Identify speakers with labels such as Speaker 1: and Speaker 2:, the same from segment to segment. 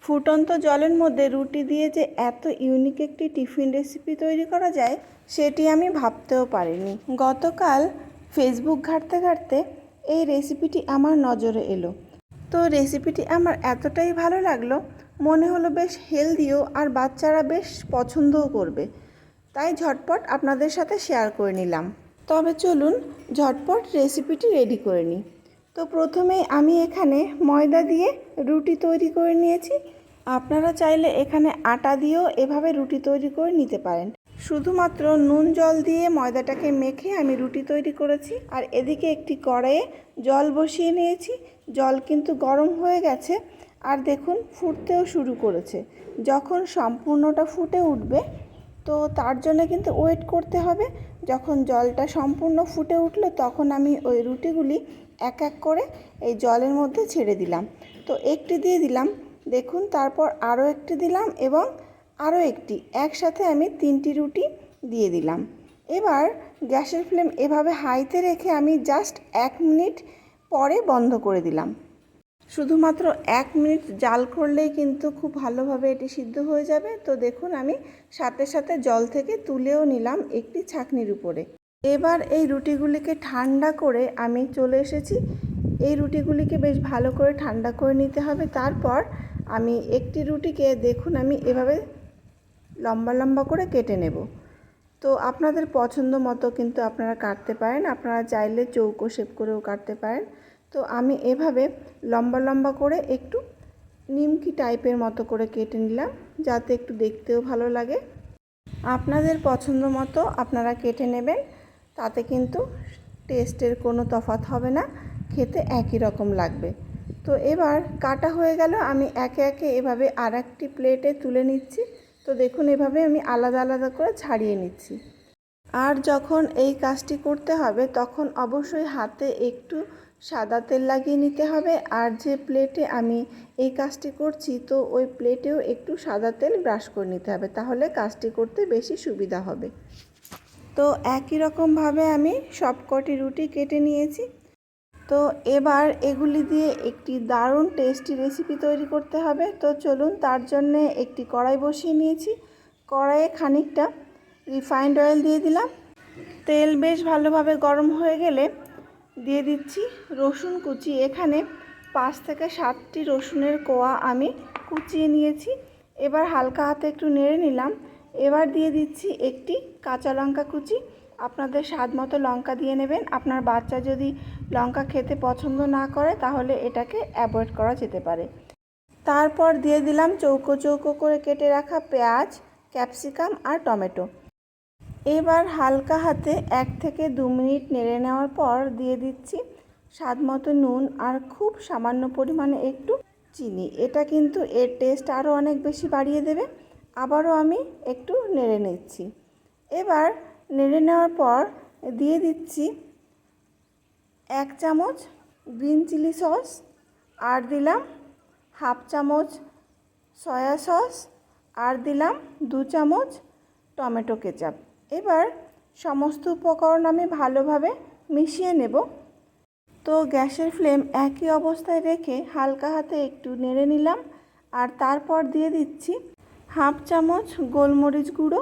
Speaker 1: ফুটন্ত জলের মধ্যে রুটি দিয়ে যে এত ইউনিক একটি টিফিন রেসিপি তৈরি করা যায় সেটি আমি ভাবতেও পারিনি। গতকাল ফেসবুক ঘাঁটতে ঘাঁটতে এই রেসিপিটি আমার নজরে এলো। তো রেসিপিটি আমার এতটাই ভালো লাগলো, মনে হলো বেশ হেলদিও আর বাচ্চারা বেশ পছন্দও করবে, তাই ঝটপট আপনাদের সাথে শেয়ার করে নিলাম। তবে চলুন ঝটপট রেসিপিটি রেডি করে নিই। তো প্রথমেই আমি এখানে ময়দা দিয়ে রুটি তৈরি করে নিয়েছি। আপনারা চাইলে এখানে আটা দিয়েও এভাবে রুটি তৈরি করে নিতে পারেন। শুধুমাত্র নুন জল দিয়ে ময়দাটাকে মেখে আমি রুটি তৈরি করেছি। আর এদিকে একটি কড়াইয়ে জল বসিয়ে নিয়েছি। জল কিন্তু গরম হয়ে গেছে আর দেখুন ফুটতেও শুরু করেছে। যখন সম্পূর্ণটা ফুটে উঠবে তো তার জন্য কিন্তু ওয়েট করতে হবে। যখন জলটা সম্পূর্ণ ফুটে উঠলো তখন আমি ওই রুটিগুলি এক এক করে এই জলের মধ্যে ছেড়ে দিলাম। তো একটি দিয়ে দিলাম, দেখুন, তারপর আরও একটি দিলাম এবং আরও একটি, একসাথে আমি 3টি রুটি দিয়ে দিলাম। এবার গ্যাসের ফ্লেম এভাবে হাইতে রেখে আমি জাস্ট 1 মিনিট পরে বন্ধ করে দিলাম। শুধুমাত্র 1 মিনিট জাল করলেই কিন্তু খুব ভালোভাবে এটি সিদ্ধ হয়ে যাবে। তো দেখুন আমি সাথে সাথে জল থেকে তুলেও নিলাম একটি ছাঁকনির উপরে। এবার এই রুটিগুলিকে ঠান্ডা করে আমি চলে এসেছি। এই রুটিগুলিকে বেশ ভালো করে ঠান্ডা করে নিতে হবে। তারপর আমি একটি রুটিকে দেখুন আমি এভাবে লম্বা লম্বা করে কেটে নেব। তো আপনাদের পছন্দ মতো কিন্তু আপনারা কাটতে পারেন, আপনারা চাইলে চৌকো শেপ করেও কাটতে পারেন। তো আমি এভাবে লম্বা লম্বা করে একটু নিমকি টাইপের মতো করে কেটে নিলাম, যাতে একটু দেখতেও ভালো লাগে। আপনাদের পছন্দ মতো আপনারা কেটে নেবেন, তাতে কিন্তু টেস্টের কোনো তফাৎ হবে না, খেতে একই রকম লাগবে। তো এবার কাটা হয়ে গেল, আমি একে একে এভাবে আর একটি প্লেটে তুলে নিচ্ছি। তো দেখুন এভাবে আমি আলাদা আলাদা করে ছাড়িয়ে নিচ্ছি। আর যখন এই কাজটি করতে হবে তখন অবশ্যই হাতে একটু সাদা তেল লাগিয়ে নিতে হবে। আর যে প্লেটে আমি এই কাজটি করছি তো ওই প্লেটেও একটু সাদা তেল ব্রাশ করে নিতে হবে, তাহলে কাজটি করতে বেশি সুবিধা হবে। তো একই রকমভাবে আমি সবকটি রুটি কেটে নিয়েছি। তো এবার এগুলি দিয়ে একটি দারুণ টেস্টি রেসিপি তৈরি করতে হবে। তো চলুন, তার জন্য একটি কড়াই বসিয়ে নিয়েছি। কড়াইয়ে খানিকটা রিফাইন্ড অয়েল দিয়ে দিলাম। তেল বেশ ভালোভাবে গরম হয়ে গেলে দিয়ে দিচ্ছি রসুন কুচি। এখানে 5 থেকে 7টি রসুনের কোয়া আমি কুচিয়ে নিয়েছি। এবার হালকা হাতে একটু নেড়ে নিলাম। এবার দিয়ে দিচ্ছি একটি কাঁচা লঙ্কা কুচি। আপনাদের স্বাদ মতো লঙ্কা দিয়ে নেবেন। আপনার বাচ্চা যদি লঙ্কা খেতে পছন্দ না করে তাহলে এটাকে অ্যাভয়েড করা যেতে পারে। তারপর দিয়ে দিলাম চৌকো চৌকো করে কেটে রাখা পেঁয়াজ, ক্যাপসিকাম আর টমেটো। এবার হালকা হাতে 1 থেকে 2 মিনিট নেড়ে নেওয়ার পর দিয়ে দিচ্ছি স্বাদ মতো নুন আর খুব সামান্য পরিমাণে একটু চিনি। এটা কিন্তু এর টেস্ট আরও অনেক বেশি বাড়িয়ে দেবে। আবারও আমি একটু নেড়ে নিচ্ছি। এবার নেড়ে নেওয়ার পর দিয়ে দিচ্ছি 1 চামচ গ্রিন চিলি সস, আর দিলাম 1/2 চামচ সয়া সস, আর দিলাম 2 চামচ টমেটো কেচাপ। এবার সমস্ত উপকরণ আমি ভালোভাবে মিশিয়ে নেব। তো গ্যাসের ফ্লেম একই অবস্থায় রেখে হালকা হাতে একটু নেড়ে নিলাম। আর তারপর দিয়ে দিচ্ছি 1/2 চামচ গোলমরিচ গুঁড়ো।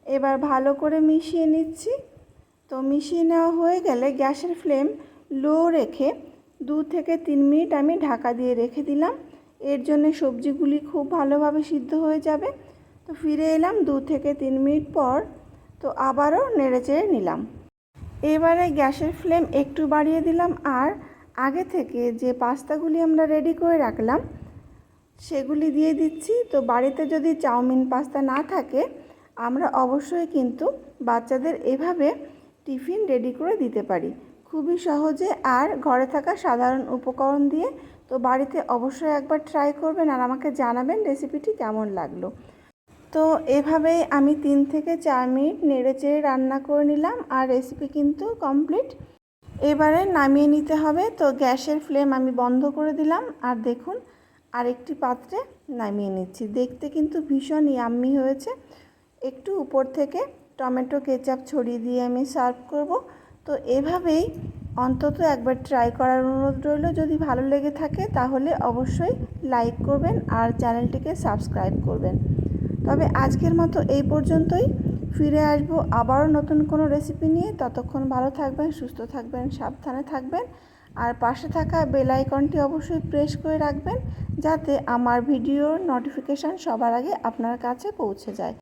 Speaker 1: এবার ভালো করে মিশিয়ে নিচ্ছি। তো মিশিয়ে নেওয়া হয়ে গেলে গ্যাসের ফ্লেম লো রেখে 2 থেকে 3 মিনিট আমি ঢাকা দিয়ে রেখে দিলাম। এর জন্য সবজিগুলি খুব ভালোভাবে সিদ্ধ হয়ে যাবে। তো ফিরে এলাম 2 থেকে 3 মিনিট পর। তো আবারও নেড়েচেড়ে নিলাম। এবারে গ্যাসের ফ্লেম একটু বাড়িয়ে দিলাম আর আগে থেকে যে পাস্তাগুলি আমরা রেডি করে রাখলাম সেগুলি দিয়ে দিচ্ছি। তো বাড়িতে যদি চাউমিন পাস্তা না থাকে আমরা অবশ্যই কিন্তু বাচ্চাদের এভাবে টিফিন রেডি করে দিতে পারি খুবই সহজে আর ঘরে থাকা সাধারণ উপকরণ দিয়ে। তো বাড়িতে অবশ্যই একবার ট্রাই করবেন আর আমাকে জানাবেন রেসিপিটি কেমন লাগলো। তো এভাবেই আমি 3 থেকে 4 মিনিট নেড়েচেড়ে রান্না করে নিলাম আর রেসিপি কিন্তু কমপ্লিট। এবারে নামিয়ে নিতে হবে। তো গ্যাসের ফ্লেম আমি বন্ধ করে দিলাম আর দেখুন আরেকটি পাত্রে নামিয়ে নিচ্ছি। দেখতে কিন্তু ভীষণ ইয়াম্মি হয়েছে। একটু উপর থেকে টমেটো কেচাপ ছড়িয়ে দিয়ে আমি সার্ভ করব। তো এভাবেই অন্তত একবার ট্রাই করার অনুরোধ রইল। যদি ভালো লেগে থাকে তাহলে অবশ্যই লাইক করবেন আর চ্যানেলটিকে সাবস্ক্রাইব করবেন। তবে আজকের মতো এই পর্যন্তই। ফিরে আসবো আবারও নতুন কোনো রেসিপি নিয়ে। ততক্ষণ ভালো থাকবেন, সুস্থ থাকবেন, সাবধানে থাকবেন। আর পাশে থাকা বেল আইকনটি অবশ্যই প্রেস করে রাখবেন, যাতে আমার ভিডিওর নোটিফিকেশান সবার আগে আপনার কাছে পৌঁছে যায়।